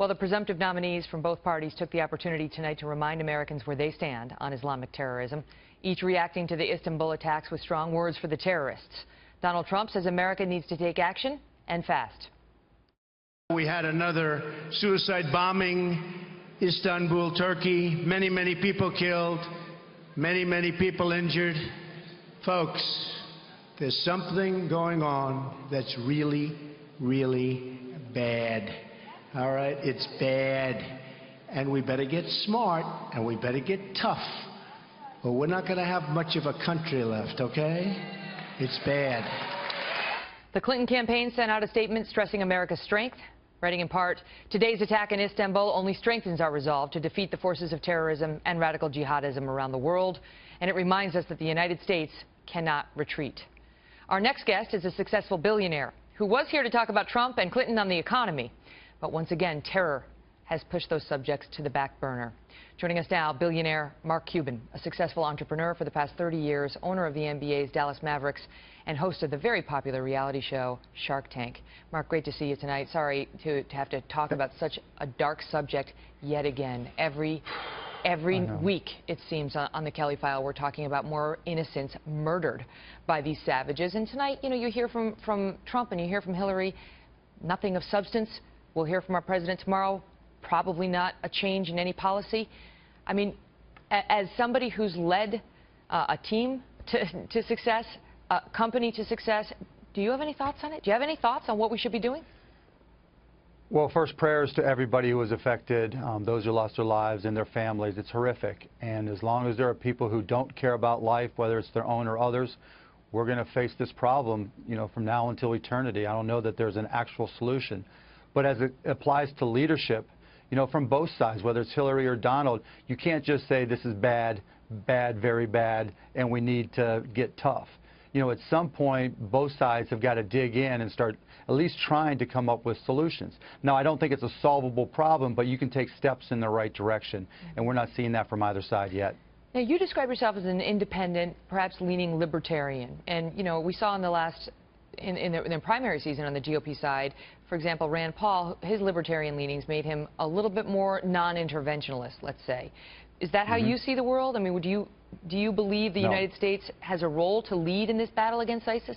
Well, the presumptive nominees from both parties took the opportunity tonight to remind Americans where they stand on Islamic terrorism, each reacting to the Istanbul attacks with strong words for the terrorists. Donald Trump says America needs to take action, and fast. We had another suicide bombing, Istanbul, Turkey, many people killed, many people injured. Folks, there's something going on that's really bad. All right, it's bad, and we better get smart, and we better get tough, or we're not going to have much of a country left, okay? It's bad. The Clinton campaign sent out a statement stressing America's strength, writing in part, "Today's attack in Istanbul only strengthens our resolve to defeat the forces of terrorism and radical jihadism around the world, and it reminds us that the United States cannot retreat." Our next guest is a successful billionaire who was here to talk about Trump and Clinton on the economy. But once again, terror has pushed those subjects to the back burner. Joining us now, billionaire Mark Cuban, a successful entrepreneur for the past 30 years, owner of the NBA's Dallas Mavericks, and host of the very popular reality show Shark Tank. Mark, great to see you tonight. Sorry to have to talk about such a dark subject yet again. Every week, it seems, on the Kelly File, we're talking about more innocents murdered by these savages. And tonight, you know, you hear from Trump and you hear from Hillary, nothing of substance. We'll hear from our president tomorrow, probably not a change in any policy. I mean, as somebody who's led a team to success, a company to success, do you have any thoughts on it? Do you have any thoughts on what we should be doing? Well, first, prayers to everybody who was affected, those who lost their lives and their families. It's horrific. And as long as there are people who don't care about life, whether it's their own or others, we're going to face this problem, you know, from now until eternity. I don't know that there's an actual solution. But as it applies to leadership, you know, from both sides, whether it's Hillary or Donald, you can't just say this is bad, very bad, and we need to get tough. You know, at some point, both sides have got to dig in and start at least trying to come up with solutions. Now, I don't think it's a solvable problem, but you can take steps in the right direction, and we're not seeing that from either side yet. Now, you describe yourself as an independent, perhaps leaning libertarian, and, you know, we saw in the last in the primary season on the GOP side, for example, Rand Paul, his libertarian leanings made him a little bit more non-interventionalist, let's say. Is that how you see the world? I mean, do you believe the United States has a role to lead in this battle against ISIS?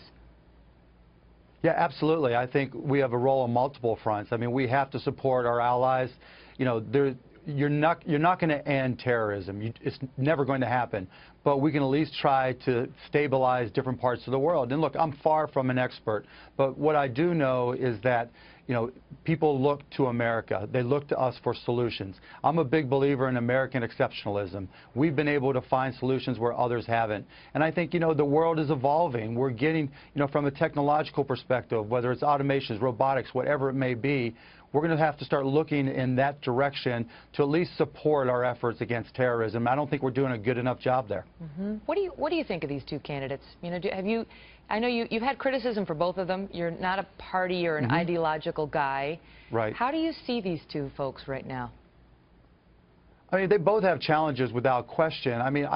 Yeah, absolutely. I think we have a role on multiple fronts. I mean, we have to support our allies. You know, you're not going to end terrorism. It's never going to happen. But we can at least try to stabilize different parts of the world. And look, I'm far from an expert, but what I do know is that, you know, people look to America. They look to us for solutions. I'm a big believer in American exceptionalism. We've been able to find solutions where others haven't. And I think, you know, the world is evolving. We're getting, you know, from a technological perspective, whether it's automations, robotics, whatever it may be, we're going to have to start looking in that direction to at least support our efforts against terrorism. I don't think we're doing a good enough job there. What do you think of these two candidates? You know, I know you've had criticism for both of them. You're not a party or an ideological guy. Right. How do you see these two folks right now? I mean, they both have challenges without question. I mean,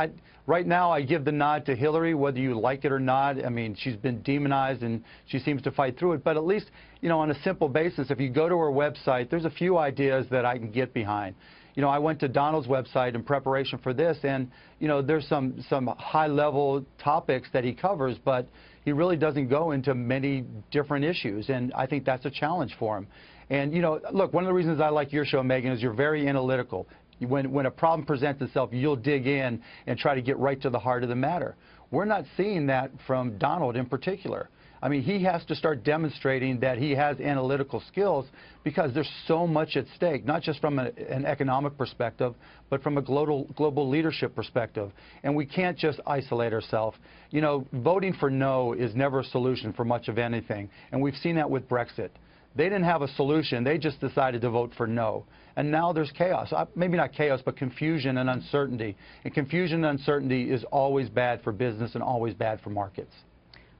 right now I give the nod to Hillary, whether you like it or not. I mean, she's been demonized and she seems to fight through it. But at least, you know, on a simple basis, if you go to her website, there's a few ideas that I can get behind. You know, I went to Donald's website in preparation for this, and, you know, there's some high-level topics that he covers, but he really doesn't go into many different issues, and I think that's a challenge for him. And, you know, look, one of the reasons I like your show, Megan, is you're very analytical. When a problem presents itself, you'll dig in and try to get right to the heart of the matter. We're not seeing that from Donald in particular. I mean, he has to start demonstrating that he has analytical skills because there's so much at stake, not just from an economic perspective, but from a global leadership perspective. And we can't just isolate ourselves. You know, voting for no is never a solution for much of anything. And we've seen that with Brexit. They didn't have a solution. They just decided to vote for no. And now there's chaos. Maybe not chaos, but confusion and uncertainty. And confusion and uncertainty is always bad for business and always bad for markets.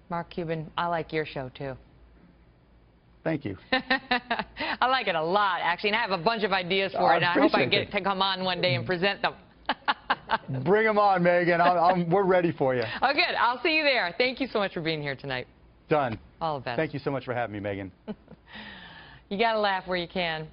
Mark Cuban, I like your show, too. Thank you. I like it a lot, actually, and I have a bunch of ideas for it, and I hope I get to come on one day and present them. Bring them on, Megan. We're ready for you. Oh, good. I'll see you there. Thank you so much for being here tonight. Done. All the best. Thank you so much for having me, Megan. You got to laugh where you can.